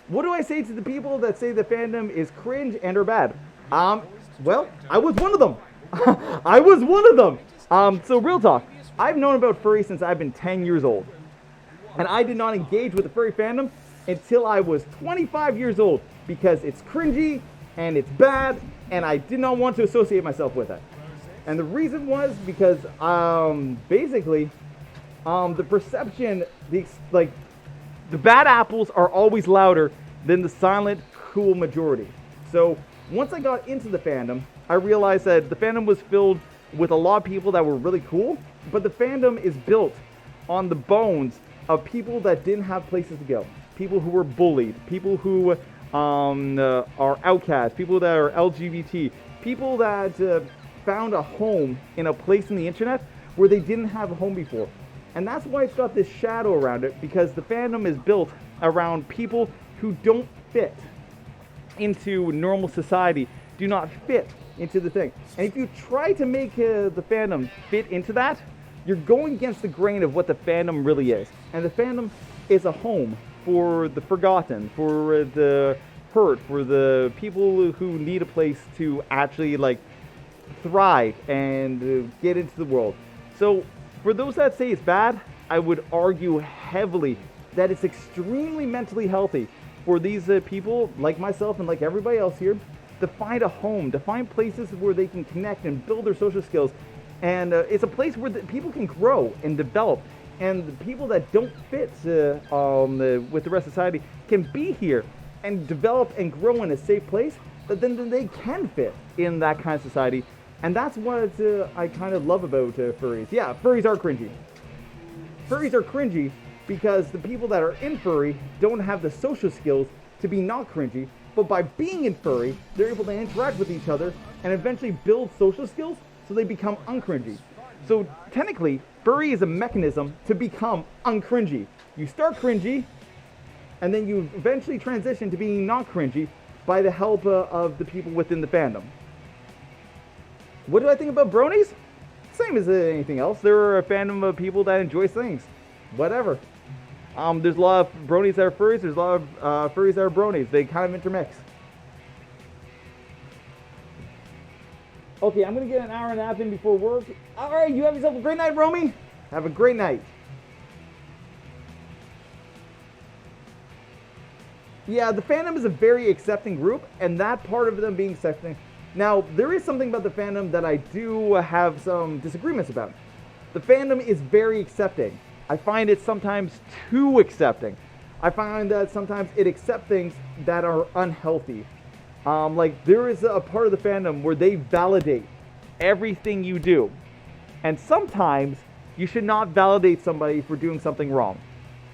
What do I say to the people that say the fandom is cringe and are bad? Well, I was one of them. I was one of them. So real talk. I've known about furry since I've been 10 years old. And I did not engage with the furry fandom until I was 25 years old because it's cringy and it's bad and I did not want to associate myself with it. And the reason was because basically the perception, the bad apples are always louder than the silent, cool majority. So once I got into the fandom, I realized that the fandom was filled with a lot of people that were really cool, but the fandom is built on the bones of people that didn't have places to go, people who were bullied, people who are outcasts, people that are LGBT, people that found a home in a place in the internet where they didn't have a home before. And that's why it's got this shadow around it, because the fandom is built around people who don't fit into normal society, do not fit into the thing. And if you try to make the fandom fit into that, you're going against the grain of what the fandom really is. And the fandom is a home for the forgotten, for the hurt, for the people who need a place to actually thrive and get into the world. So for those that say it's bad, I would argue heavily that it's extremely mentally healthy for these people like myself and like everybody else here to find a home, to find places where they can connect and build their social skills. And it's a place where people can grow and develop. And the people that don't fit with the rest of society can be here and develop and grow in a safe place, but then they can fit in that kind of society. And that's what I kind of love about furries. Yeah, furries are cringy. Furries are cringy because the people that are in furry don't have the social skills to be not cringy, but by being in furry, they're able to interact with each other and eventually build social skills so they become uncringy. So technically, furry is a mechanism to become uncringy. You start cringy, and then you eventually transition to being not cringy by the help of the people within the fandom. What do I think about bronies? Same as anything else. They're a fandom of people that enjoy things. Whatever. There's a lot of bronies that are furries. There's a lot of furries that are bronies. They kind of intermix. Okay, I'm going to get an hour and a half in before work. All right, you have yourself a great night, Romy. Have a great night. Yeah, the fandom is a very accepting group, and that part of them being accepting. Now, there is something about the fandom that I do have some disagreements about. The fandom is very accepting. I find it sometimes too accepting. I find that sometimes it accepts things that are unhealthy. There is a part of the fandom where they validate everything you do. And sometimes you should not validate somebody for doing something wrong.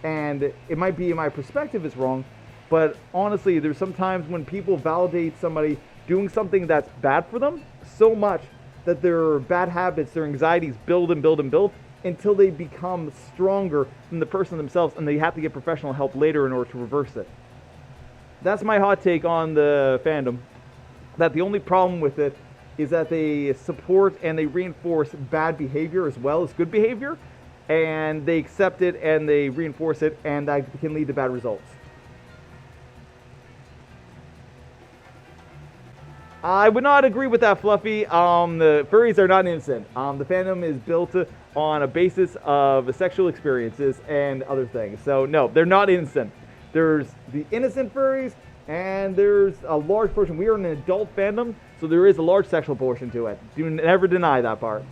And it might be in my perspective is wrong, but honestly, there's sometimes when people validate somebody doing something that's bad for them so much that their bad habits, their anxieties build and build and build until they become stronger than the person themselves, and they have to get professional help later in order to reverse it. That's my hot take on the fandom. That the only problem with it is that they support and they reinforce bad behavior as well as good behavior, and they accept it and they reinforce it, and that can lead to bad results. I would not agree with that, Fluffy. The furries are not innocent. The fandom is built on a basis of sexual experiences and other things. So no, they're not innocent. There's the innocent furries, and there's a large portion. We are an adult fandom, so there is a large sexual portion to it. Do never deny that part.